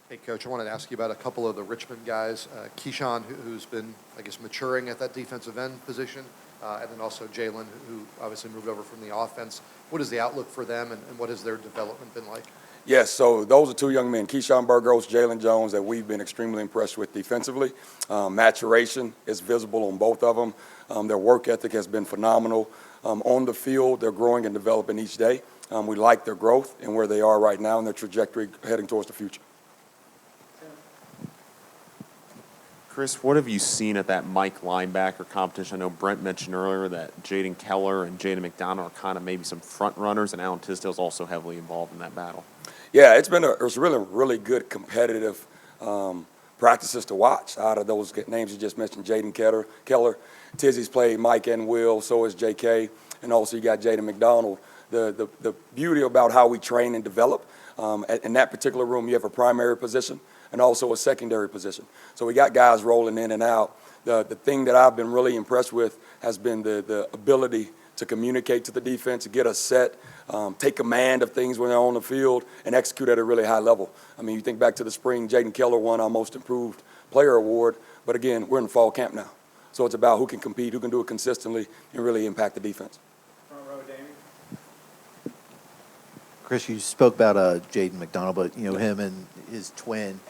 Hey, Coach, I wanted to ask you about a couple of the Richmond guys. Keyshawn, who's been, I guess, maturing at that defensive end position, and then also Jalen, who obviously moved over from the offense. What is the outlook for them, and what has their development been like? Yes, so those are two young men, Keyshawn Burgos, Jalen Jones, that we've been extremely impressed with defensively. Maturation is visible on both of them. Their work ethic has been phenomenal. On the field, they're growing and developing each day. We like their growth and where they are right now and their trajectory heading towards the future. Chris, what have you seen at that Mike linebacker competition? I know Brent mentioned earlier that Jaden Keller and Jaden McDonald are kind of maybe some front runners, and Alan Tisdale's also heavily involved in that battle. Yeah, it's really good competitive practices to watch. Out of those names you just mentioned, Jaden Keller, Tizzy's played Mike and Will, so is J.K., and also you got Jaden McDonald. The beauty about how we train and develop, in that particular room you have a primary position and also a secondary position. So we got guys rolling in and out. The thing that I've been really impressed with has been the ability to communicate to the defense, get us set, take command of things when they're on the field, and execute at a really high level. I mean, you think back to the spring, Jaden Keller won our Most Improved Player Award, but again, we're in fall camp now. So it's about who can compete, who can do it consistently, and really impact the defense. Front row, Damien. Chris, you spoke about Jaden McDonald, but him and his twin,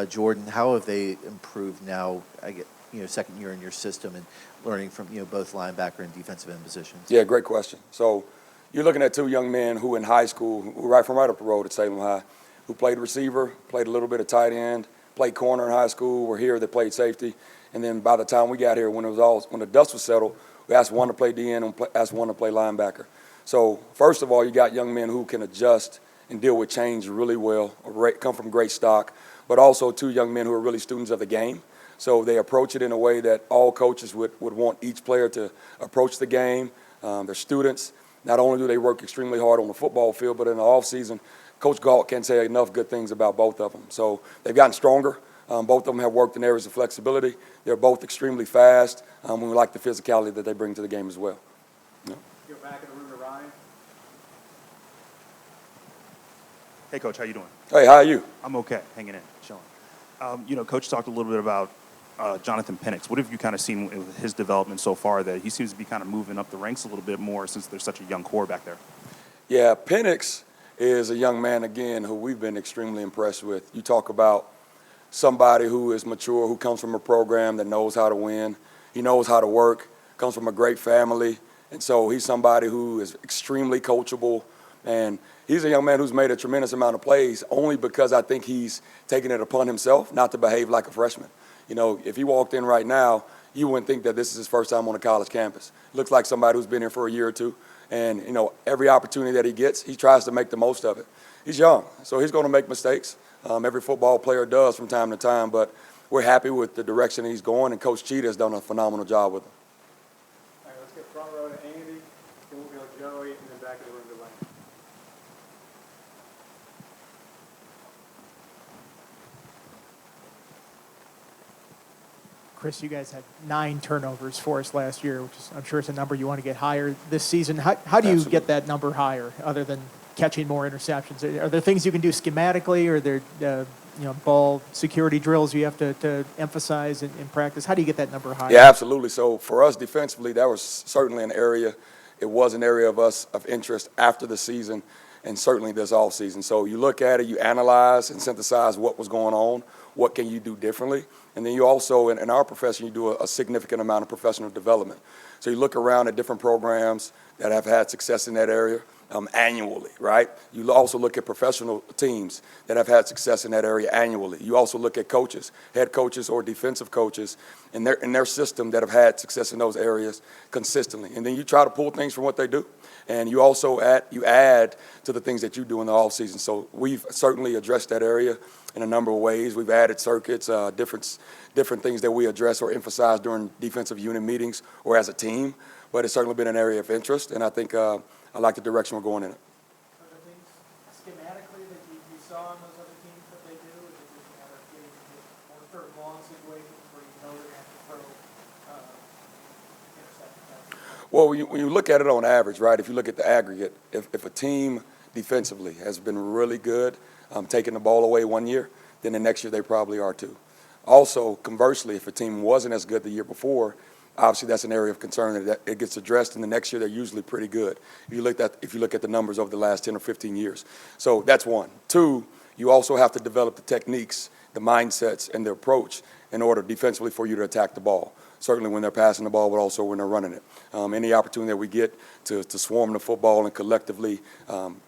Jordan. How have they improved now? I get second year in your system and learning from both linebacker and defensive end positions. Yeah, great question. So you're looking at two young men who in high school, who right up the road at Salem High, who played receiver, played a little bit of tight end, played corner in high school. Were here, they played safety, and then by the time we got here, when the dust was settled, we asked one to play DN and asked one to play linebacker. So first of all, you got young men who can adjust and deal with change really well, come from great stock, but also two young men who are really students of the game. So they approach it in a way that all coaches would want each player to approach the game. They're students. Not only do they work extremely hard on the football field, but in the offseason, Coach Galt can't say enough good things about both of them. So they've gotten stronger. Both of them have worked in areas of flexibility. They're both extremely fast. We like the physicality that they bring to the game as well. Yeah. Go back in the room to Ryan. Hey, Coach, how you doing? Hey, how are you? I'm okay, hanging in, chilling. Coach talked a little bit about Jonathan Penix. What have you kind of seen with his development so far that he seems to be kind of moving up the ranks a little bit more since there's such a young core back there? Yeah, Penix is a young man, again, who we've been extremely impressed with. You talk about somebody who is mature, who comes from a program that knows how to win. He knows how to work, comes from a great family, and so he's somebody who is extremely coachable. And he's a young man who's made a tremendous amount of plays only because I think he's taken it upon himself not to behave like a freshman. If he walked in right now, you wouldn't think that this is his first time on a college campus. Looks like somebody who's been here for a year or two. And, every opportunity that he gets, he tries to make the most of it. He's young, so he's going to make mistakes. Every football player does from time to time, but we're happy with the direction he's going, and Coach Cheetah has done a phenomenal job with him. All right, let's get front row to Andy, then we'll go Joey, and then back in the room to Lane. Chris, you guys had 9 turnovers for us last year, which is, I'm sure, is a number you want to get higher this season. How do you get that number higher, other than catching more interceptions? Are there things you can do schematically, or are there ball security drills you have to emphasize in practice? How do you get that number higher? Yeah, absolutely. So for us defensively, that was certainly an area. It was an area of interest after the season, and certainly this offseason. So you look at it, you analyze and synthesize what was going on, what can you do differently, and then you also, in our profession, you do a significant amount of professional development. So you look around at different programs that have had success in that area annually, right? You also look at professional teams that have had success in that area annually. You also look at coaches, head coaches or defensive coaches in their system that have had success in those areas consistently. And then you try to pull things from what they do. And you also add to the things that you do in the off season. So we've certainly addressed that area in a number of ways. We've added circuits, different things that we address or emphasize during defensive unit meetings or as a team. But it's certainly been an area of interest, and I think I like the direction we're going in it. Are there things schematically that you saw in those other teams that they do? Is it just a matter of getting into more third long situations where you know they're going to have to throw interceptions? Well, when you look at it on average, right, if you look at the aggregate, if a team defensively has been really good taking the ball away one year, then the next year they probably are too. Also, conversely, if a team wasn't as good the year before, obviously that's an area of concern that it gets addressed, and the next year they're usually pretty good. If you look at the numbers over the last 10 or 15 years. So that's one. Two, you also have to develop the techniques, the mindsets, and the approach in order defensively for you to attack the ball. Certainly when they're passing the ball, but also when they're running it. Any opportunity that we get to swarm the football and collectively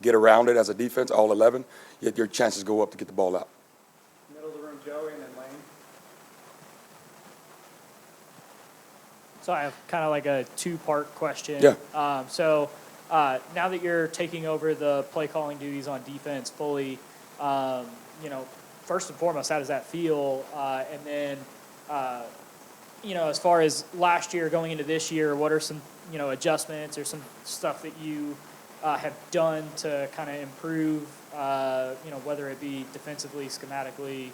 get around it as a defense, all 11, your chances go up to get the ball out. Middle of the room, Joey, and then Lane. So I have kind of like a two-part question. Yeah. Now that you're taking over the play calling duties on defense fully, first and foremost, how does that feel? And then, as far as last year going into this year, what are some, adjustments or some stuff that you have done to kind of improve, whether it be defensively, schematically,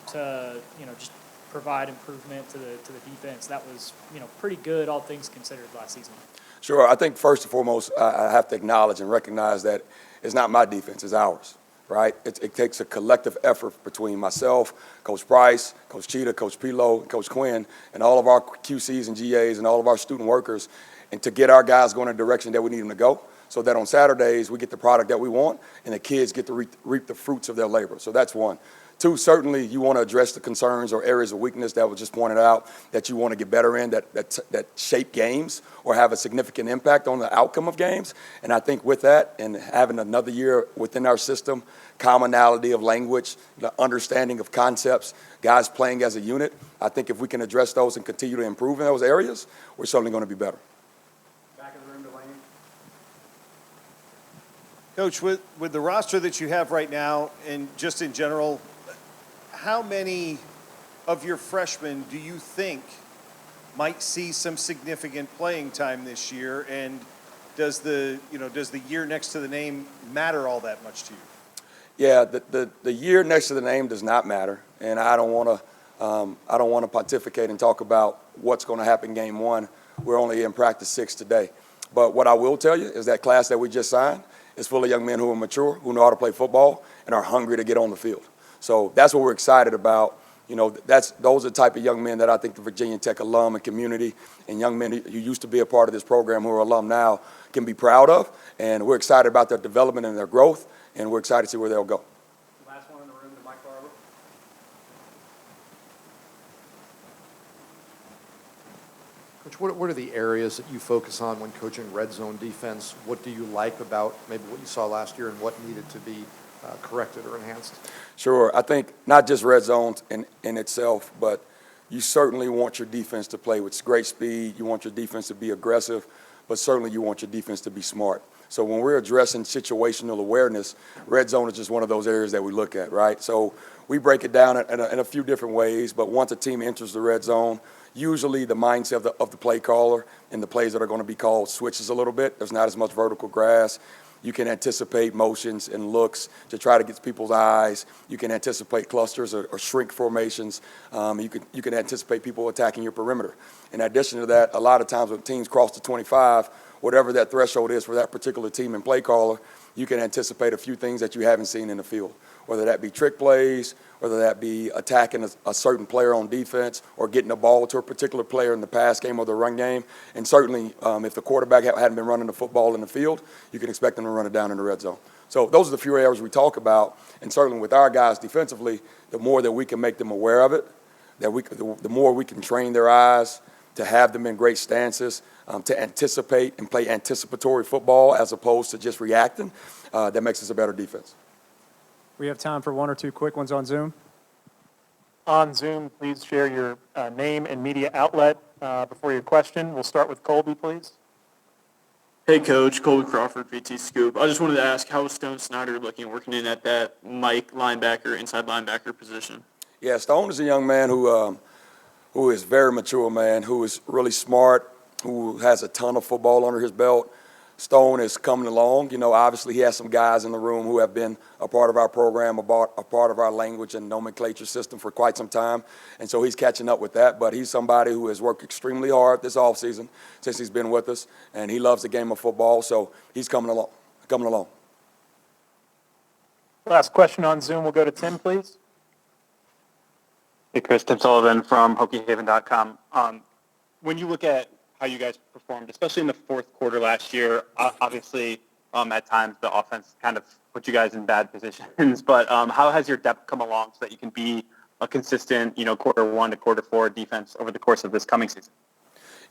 to, just provide improvement to the defense that was, pretty good, all things considered, last season? Sure. I think first and foremost, I have to acknowledge and recognize that it's not my defense, it's ours, right? It takes a collective effort between myself, Coach Price, Coach Cheetah, Coach Pilo, and Coach Quinn, and all of our QCs and GAs and all of our student workers, and to get our guys going in the direction that we need them to go, so that on Saturdays we get the product that we want and the kids get to reap the fruits of their labor. So that's one. Two, certainly you want to address the concerns or areas of weakness that was just pointed out that you want to get better in, that shape games or have a significant impact on the outcome of games. And I think with that and having another year within our system, commonality of language, the understanding of concepts, guys playing as a unit, I think if we can address those and continue to improve in those areas, we're certainly going to be better. Back of the room to Lane. Coach, with the roster that you have right now and just in general, how many of your freshmen do you think might see some significant playing time this year? And does the year next to the name matter all that much to you? Yeah, the year next to the name does not matter, and I don't want to pontificate and talk about what's going to happen game one. We're only in practice 6 today. But what I will tell you is that class that we just signed is full of young men who are mature, who know how to play football, and are hungry to get on the field. So that's what we're excited about. Those are the type of young men that I think the Virginia Tech alum and community and young men who used to be a part of this program who are alum now can be proud of. And we're excited about their development and their growth, and we're excited to see where they'll go. Last one in the room to Mike Barber. Coach, what are the areas that you focus on when coaching red zone defense? What do you like about maybe what you saw last year and what needed to be corrected or enhanced? Sure. I think not just red zones in itself, but you certainly want your defense to play with great speed. You want your defense to be aggressive, but certainly you want your defense to be smart. So when we're addressing situational awareness, red zone is just one of those areas that we look at, right? So we break it down in a few different ways, but once a team enters the red zone, usually the mindset of the play caller and the plays that are going to be called switches a little bit. There's not as much vertical grass. You can anticipate motions and looks to try to get people's eyes. You can anticipate clusters or shrink formations. You can anticipate people attacking your perimeter. In addition to that, a lot of times when teams cross the 25, whatever that threshold is for that particular team and play caller, you can anticipate a few things that you haven't seen in the field, whether that be trick plays, whether that be attacking a certain player on defense or getting the ball to a particular player in the pass game or the run game. And certainly if the quarterback hadn't been running the football in the field, you can expect them to run it down in the red zone. So those are the few areas we talk about. And certainly with our guys defensively, the more that we can make them aware of it, the more we can train their eyes to have them in great stances, to anticipate and play anticipatory football as opposed to just reacting, that makes us a better defense. We have time for one or two quick ones on Zoom. On Zoom, please share your name and media outlet before your question. We'll start with Colby, please. Hey, Coach. Colby Crawford, VT Scoop. I just wanted to ask, how is Stone Snyder looking working in at that Mike linebacker, inside linebacker position? Yeah, Stone is a young man who is very mature, man, who is really smart, who has a ton of football under his belt. Stone is coming along. Obviously he has some guys in the room who have been a part of our program, a part of our language and nomenclature system for quite some time. And so he's catching up with that. But he's somebody who has worked extremely hard this offseason since he's been with us. And he loves the game of football. So he's coming along. Last question on Zoom. We'll go to Tim, please. Hey, Chris, Tim Sullivan from HokieHaven.com. When you look at how you guys performed, especially in the fourth quarter last year, obviously at times the offense kind of put you guys in bad positions, but how has your depth come along so that you can be a consistent, quarter one to quarter four defense over the course of this coming season?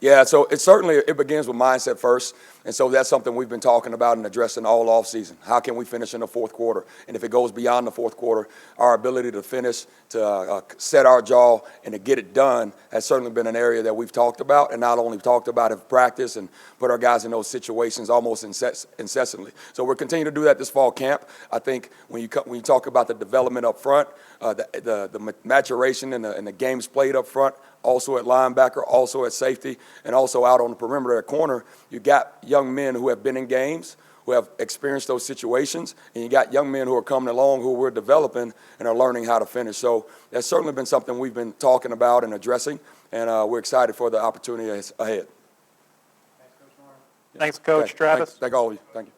Yeah, so it begins with mindset first, and so that's something we've been talking about and addressing all offseason. How can we finish in the fourth quarter? And if it goes beyond the fourth quarter, our ability to finish, to set our jaw, and to get it done has certainly been an area that we've talked about, and not only talked about, have practiced and put our guys in those situations almost incessantly. So we're continuing to do that this fall camp. I think when you talk about the development up front, the maturation and the games played up front, also at linebacker, also at safety, and also out on the perimeter at corner, you got young men who have been in games, who have experienced those situations, and you got young men who are coming along who we're developing and are learning how to finish. So that's certainly been something we've been talking about and addressing, and we're excited for the opportunity ahead. Thanks, Coach. Okay. Travis. Thank all of you. Thank you.